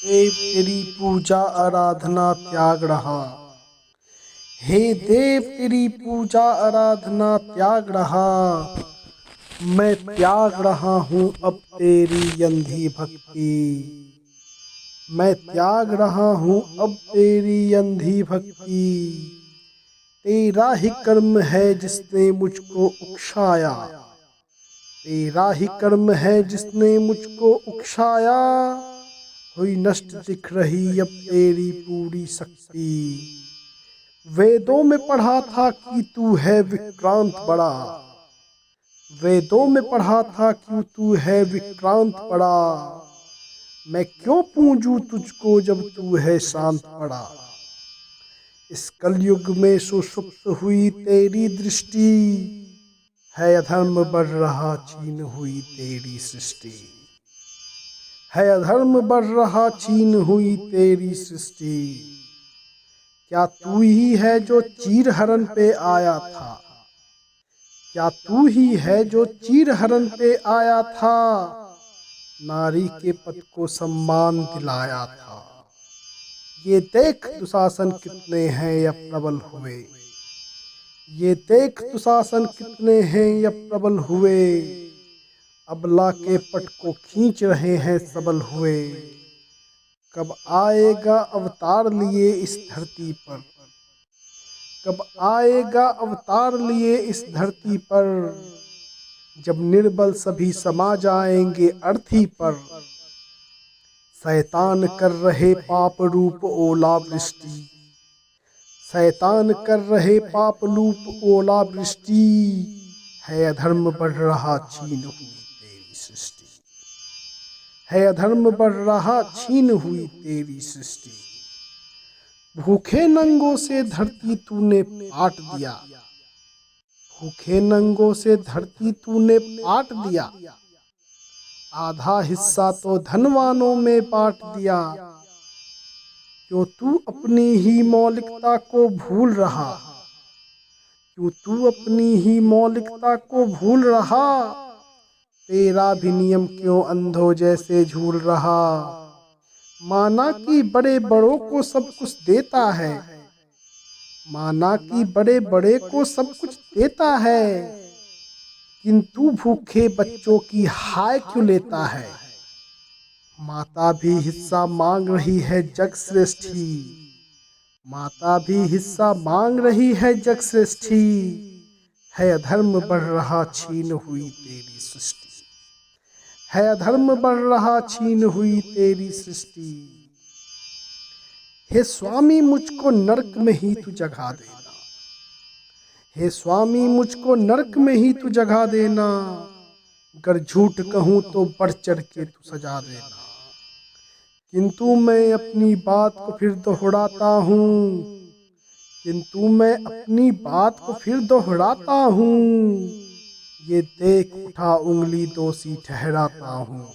देव तेरी पूजा आराधना त्याग रहा। हे देव तेरी पूजा आराधना त्याग रहा। मैं त्याग रहा हूँ अब तेरी अंधी भक्ति। मैं त्याग रहा हूँ अब तेरी अंधी भक्ति। तेरा ही कर्म है जिसने मुझको उकसाया। तेरा ही कर्म है जिसने मुझको उकसाया। हुई नष्ट दिख रही अब तेरी पूरी शक्ति। वेदों में पढ़ा था कि तू है विक्रांत बड़ा। वेदों में पढ़ा था कि तू है विक्रांत बड़ा। मैं क्यों पूजूं तुझको जब तू है शांत पड़ा। इस कलयुग में सुषुप्त हुई तेरी दृष्टि। है अधर्म बढ़ रहा छीन हुई तेरी सृष्टि। है अधर्म बढ़ रहा छीन हुई तेरी सृष्टि। क्या तू ही है जो चीर हरण पे आया था। क्या तू ही है जो चीर हरण पे आया था। नारी के पद को सम्मान दिलाया था। ये देख दुशासन कितने हैं या प्रबल हुए। ये देख दुशासन कितने हैं या प्रबल हुए। अबला के पट को खींच रहे हैं सबल हुए। कब आएगा अवतार लिए इस धरती पर। कब आएगा अवतार लिए इस धरती पर। जब निर्बल सभी समा जाएंगे अर्थी पर। शैतान कर रहे पाप रूप ओलावृष्टि। शैतान कर रहे पाप रूप ओलावृष्टि। है अधर्म बढ़ रहा छीन हुई तेरी सृष्टि। है अधर्म बढ़ रहा छीन हुई तेरी सृष्टि। भूखे नंगों से धरती तूने पाट दिया। भूखे नंगों से धरती तूने पाट दिया। आधा हिस्सा तो धनवानों में बांट दिया। क्यों तू अपनी ही मौलिकता को भूल रहा। क्यों तू अपनी ही मौलिकता को भूल रहा। तेरा भी नियम क्यों अंधों जैसे झूल रहा। माना कि बड़े बड़ों को सब कुछ देता है। माना कि बड़े बड़े को सब कुछ देता है। किंतु भूखे बच्चों की हाय क्यों लेता है। माता भी हिस्सा मांग रही है जग श्रेष्ठी। माता भी हिस्सा मांग रही है जग श्रेष्ठी। है अधर्म बढ़ रहा छीन हुई तेरी सृष्टि। है अधर्म बढ़ रहा छीन हुई तेरी सृष्टि। हे स्वामी मुझको नरक में ही तू जगा देना। हे स्वामी मुझको नरक में ही तू जगा देना। अगर झूठ कहूँ तो बढ़ चढ़ के तू सजा देना। किंतु मैं अपनी बात को फिर दोहराता हूँ। किंतु मैं अपनी बात को फिर दोहराता हूँ। ये देख उठा उंगली दोषी ठहराता हूँ।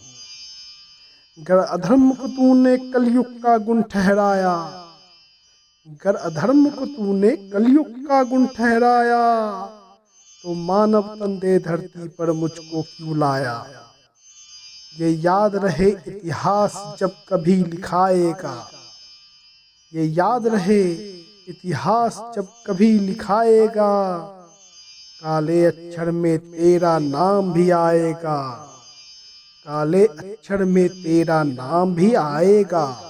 गर अधर्म को तूने कलयुग का गुण ठहराया। गर अधर्म को तूने कलयुग का गुण ठहराया। तो मानव तन दे धरती पर मुझको क्यों लाया। ये याद रहे इतिहास जब कभी लिखाएगा। ये याद रहे इतिहास जब कभी लिखाएगा। काले अक्षर में तेरा नाम भी आएगा। काले अक्षर में तेरा नाम भी आएगा।